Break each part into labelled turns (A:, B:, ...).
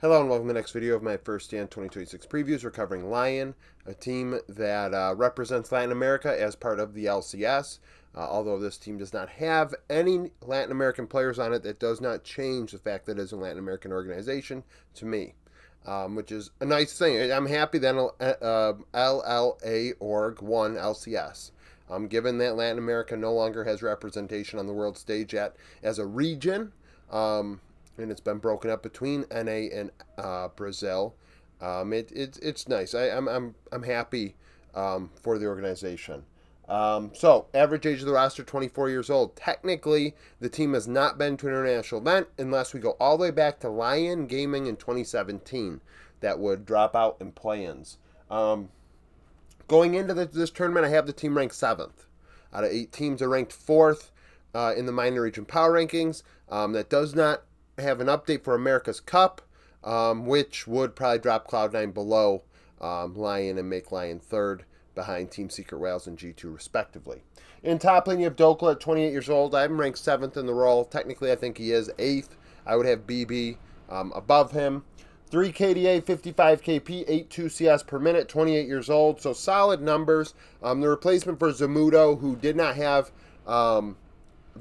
A: Hello and welcome to the next video of my first stand 2026 previews. We're covering LYON, a team that represents Latin America as part of the LCS. Although this team does not have any Latin American players on it, that does not change the fact that it is a Latin American organization to me, which is a nice thing. I'm happy that LLA org won LCS. Given that Latin America no longer has representation on the world stage yet as a region, and it's been broken up between NA and Brazil. It's nice. I'm happy for the organization. So average age of the roster 24 years old. Technically, the team has not been to an international event unless we go all the way back to LYON Gaming in 2017. That would drop out in play-ins. Going into this tournament, I have the team ranked 7th. Out of 8 teams, they're ranked 4th in the minor region power rankings. That does not have an update for America's Cup, which would probably drop Cloud9 below LYON and make LYON 3rd behind Team Secret Wales and G2 respectively. In top lane, you have Dokla at 28 years old. I have him ranked 7th in the role. Technically, I think he is 8th. I would have BB above him. 3 KDA, 55 KP, 82 CS per minute, 28 years old. So solid numbers. The replacement for Zamudo, who did not have...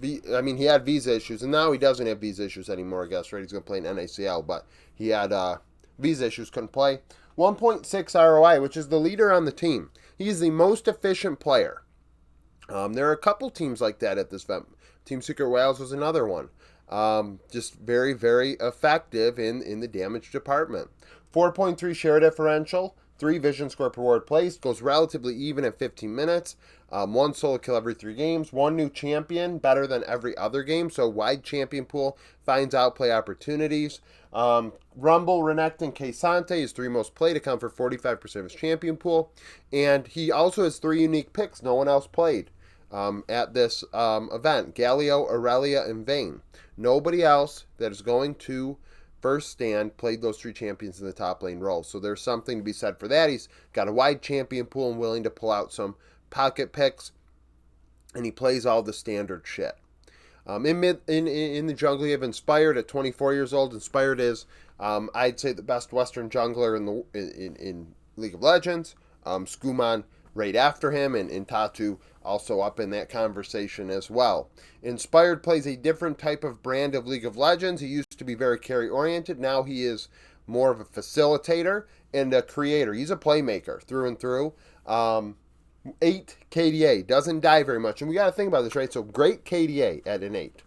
A: he had visa issues, and now he doesn't have visa issues anymore, I guess, right? He's going to play in NACL, but he had visa issues, couldn't play. 1.6 ROI, which is the leader on the team. He's the most efficient player. There are a couple teams like that at this event. Team Secret Wales was another one. Just very, very effective in the damage department. 4.3 share differential. 3 vision score per ward placed. Goes relatively even at 15 minutes. 1 solo kill every 3 games. 1 new champion, better than every other game. So wide champion pool, finds outplay opportunities. Rumble, Renekton, and K'Sante, his 3 most played, account for 45% of his champion pool. And he also has 3 unique picks no one else played at this event. Galio, Aurelia, and Vayne. Nobody else that is going to first stand played those 3 champions in the top lane role. So there's something to be said for that. He's got a wide champion pool and willing to pull out some pocket picks, and he plays all the standard shit. In the jungle, you have Inspired at 24 years old. Inspired is, I'd say, the best Western jungler in League of Legends. Skuman right after him, and Tatu also up in that conversation as well. Inspired plays a different type of brand of League of Legends. He used to be very carry-oriented. Now he is more of a facilitator and a creator. He's a playmaker through and through. 8 KDA. Doesn't die very much. And we got to think about this, right? So great KDA at an 8.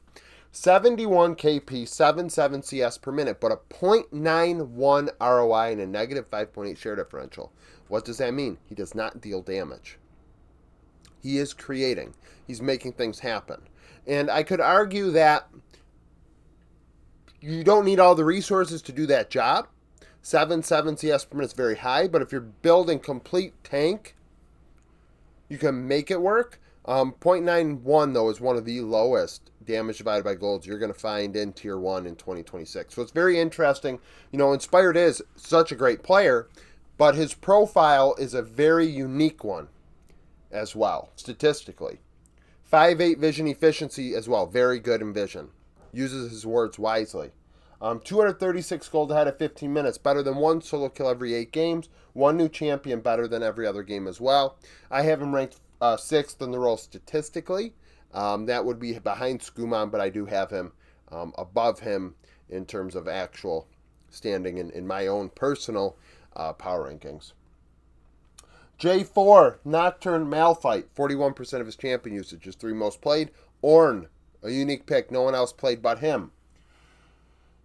A: 71 KP, 77 CS per minute, but a 0.91 ROI and a negative 5.8 share differential. What does that mean? He does not deal damage. He is creating. He's making things happen. And I could argue that you don't need all the resources to do that job. 7 CS per minute is very high, but if you're building complete tank, you can make it work. 0.91, though, is one of the lowest damage divided by golds you're going to find in Tier 1 in 2026. So it's very interesting. Inspired is such a great player, but his profile is a very unique one as well, statistically. 5.8 vision efficiency as well. Very good in vision. Uses his words wisely. 236 gold ahead of 15 minutes. Better than 1 solo kill every 8 games. 1 new champion, better than every other game as well. I have him ranked 6th in the role statistically. That would be behind Skuman, but I do have him above him in terms of actual standing in my own personal power rankings. J4, Nocturne Malphite, 41% of his champion usage, his 3 most played. Ornn, a unique pick, no one else played but him.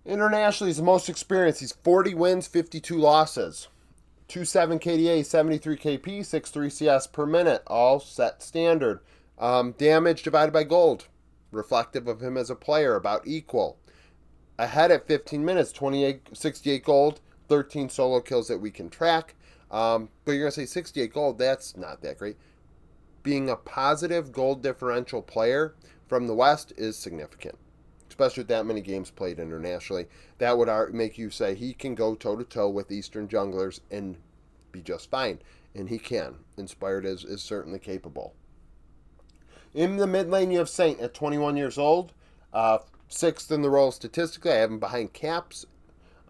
A: Internationally, he's the most experienced. He's 40 wins, 52 losses. 2.7 KDA, 73 KP, 6.3 CS per minute, all set standard. Damage divided by gold, reflective of him as a player, about equal. Ahead at 15 minutes, 68 gold, 13 solo kills that we can track. But you're going to say 68 gold, that's not that great. Being a positive gold differential player from the West is significant, especially with that many games played internationally. That would make you say he can go toe-to-toe with Eastern junglers and be just fine. And he can. Inspired is certainly capable. In the mid lane, you have Saint at 21 years old. 6th in the role statistically. I have him behind Caps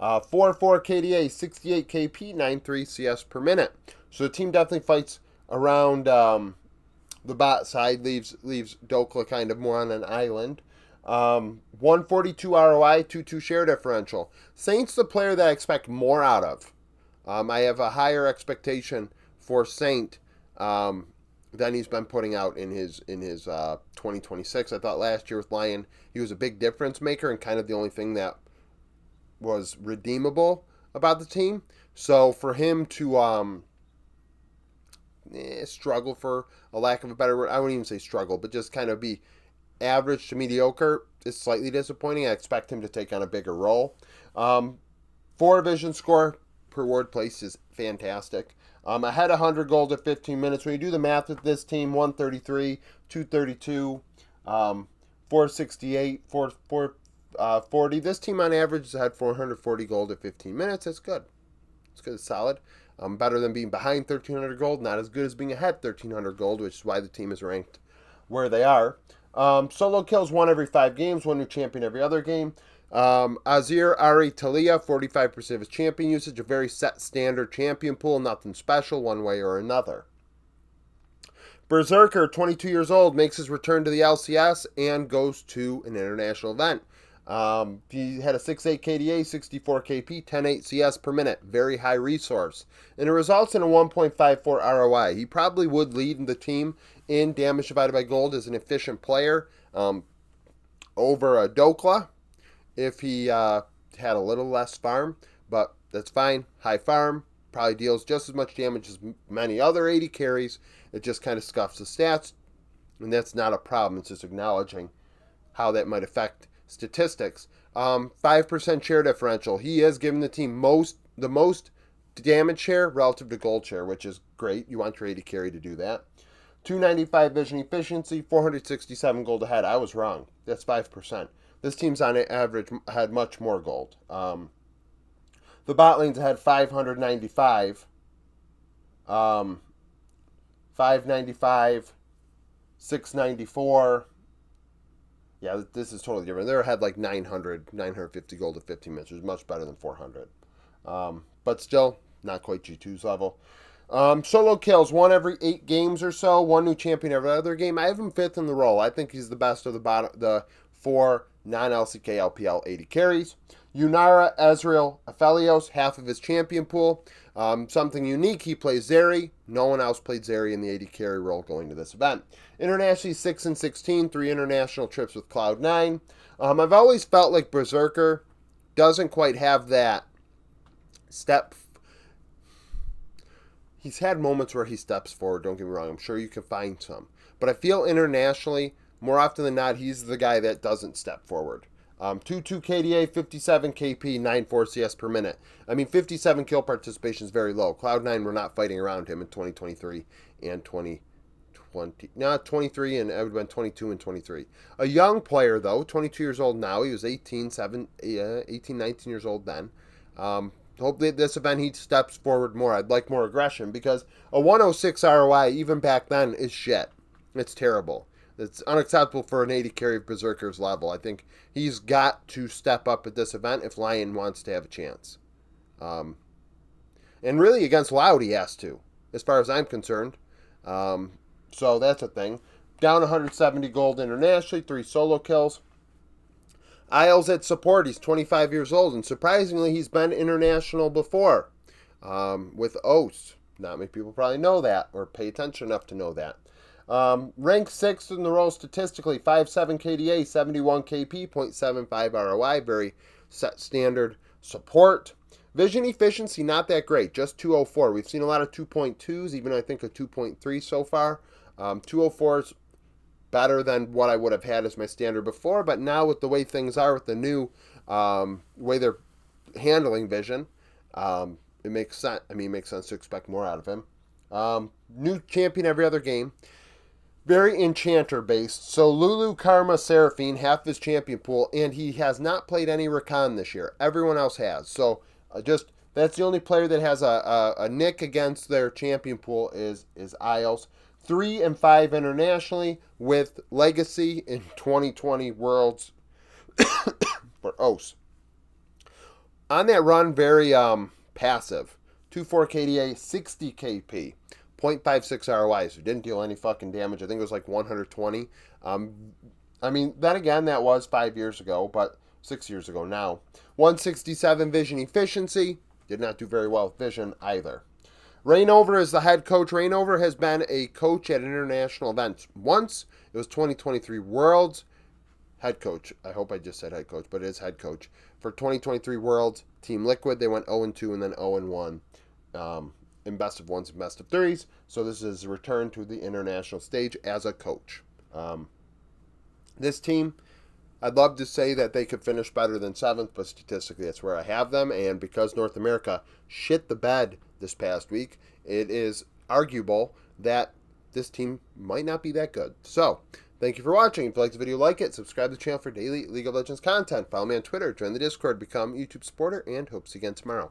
A: 4-4 KDA, 68 KP, 93 CS per minute. So the team definitely fights around the bot side, leaves Dokla kind of more on an island. 142 ROI, 2-2 share differential. Saint's the player that I expect more out of. I have a higher expectation for Saint than he's been putting out in his 2026. I thought last year with LYON, he was a big difference maker and kind of the only thing that was redeemable about the team. So for him to struggle, for a lack of a better word, I wouldn't even say struggle, but just kind of be average to mediocre is slightly disappointing. I expect him to take on a bigger role. 4 vision score per ward place is fantastic. I had 100 gold at 15 minutes. When you do the math with this team, 133, 232, 468, 440. This team on average has had 440 gold at 15 minutes. That's good. It's good. It's solid. Better than being behind 1,300 gold. Not as good as being ahead 1,300 gold, which is why the team is ranked where they are. Solo kills 1 every 5 games. 1 new champion every other game. Azir Ari Talia, 45% of his champion usage. A very set standard champion pool. Nothing special one way or another. Berserker, 22 years old, makes his return to the LCS and goes to an international event. He had a 6.8 KDA, 64 KP, 10.8 CS per minute. Very high resource. And it results in a 1.54 ROI. He probably would lead the team in damage divided by gold as an efficient player over a Dokla if he had a little less farm. But that's fine. High farm. Probably deals just as much damage as many other 80 carries. It just kind of scuffs the stats. And that's not a problem. It's just acknowledging how that might affect statistics. 5% share differential. He has given the team the most damage share relative to gold share, which is great. You want your 80 carry to do that. 295 vision efficiency, 467 gold ahead. I was wrong. That's 5%. This team's on average had much more gold. The bot lanes had 595. 595, 694. Yeah, this is totally different. They had like 950 gold at 15 minutes, which is much better than 400. But still, not quite G2's level. Solo kills 1 every 8 games or so. 1 new champion every other game. I have him 5th in the role. I think he's the best of the 4 non-LCK LPL 80 carries. Yunara, Ezreal, Aphelios, half of his champion pool. Something unique, he plays Zeri. No one else played Zeri in the 80 carry role going to this event. Internationally, 6 and 16, 3 international trips with Cloud9. I've always felt like Berserker doesn't quite have that step. He's had moments where he steps forward, don't get me wrong. I'm sure you can find some. But I feel internationally, more often than not, he's the guy that doesn't step forward. 2-2 KDA, 57 KP, 9.4 CS per minute. I mean, 57 kill participation is very low. Cloud9 were not fighting around him in 2023 and 2020. No, 23, and it would have been 22 and 23. A young player, though, 22 years old now. He was 18, 19 years old then. Hopefully at this event he steps forward more. I'd like more aggression because a 106 ROI, even back then, is shit. It's terrible. It's unacceptable for an 80 carry of Berserker's level. I think he's got to step up at this event if LYON wants to have a chance. And really, against Loud, he has to, as far as I'm concerned. So that's a thing. Down 170 gold internationally, 3 solo kills. Isles at support, he's 25 years old, and surprisingly, he's been international before with OS. Not many people probably know that or pay attention enough to know that. Ranked 6th in the role statistically, 5.7 KDA, 71 KP, 0.75 ROI, very set standard support. Vision efficiency, not that great, just 204. We've seen a lot of 2.2s, even I think a 2.3 so far. 204 is better than what I would have had as my standard before, but now with the way things are, with the new way they're handling vision, it makes sense. I mean, it makes sense to expect more out of him. New champion every other game. Very enchanter based. So Lulu, Karma, Seraphine, half his champion pool, and he has not played any Rakan this year. Everyone else has. So that's the only player that has a nick against their champion pool is Isles. 3 and 5 internationally with Legacy in 2020 Worlds for OS. On that run, very passive. 2.4 KDA, 60 KP, 0.56 ROI, so didn't deal any fucking damage. I think it was like 120. I mean, then again, that was 5 years ago, but 6 years ago now. 167 vision efficiency, did not do very well with vision either. Rainover is the head coach. Rainover has been a coach at international events once. It was 2023 Worlds. Head coach. I hope I just said head coach, but it is head coach. For 2023 Worlds, Team Liquid, they went 0-2 and then 0-1 in best of ones and best of threes. So this is a return to the international stage as a coach. This team, I'd love to say that they could finish better than 7th, but statistically that's where I have them. And because North America shit the bed this past week, it is arguable that this team might not be that good. So, thank you for watching. If you liked the video, like it. Subscribe to the channel for daily League of Legends content. Follow me on Twitter. Join the Discord. Become a YouTube supporter. And hope to see you again tomorrow.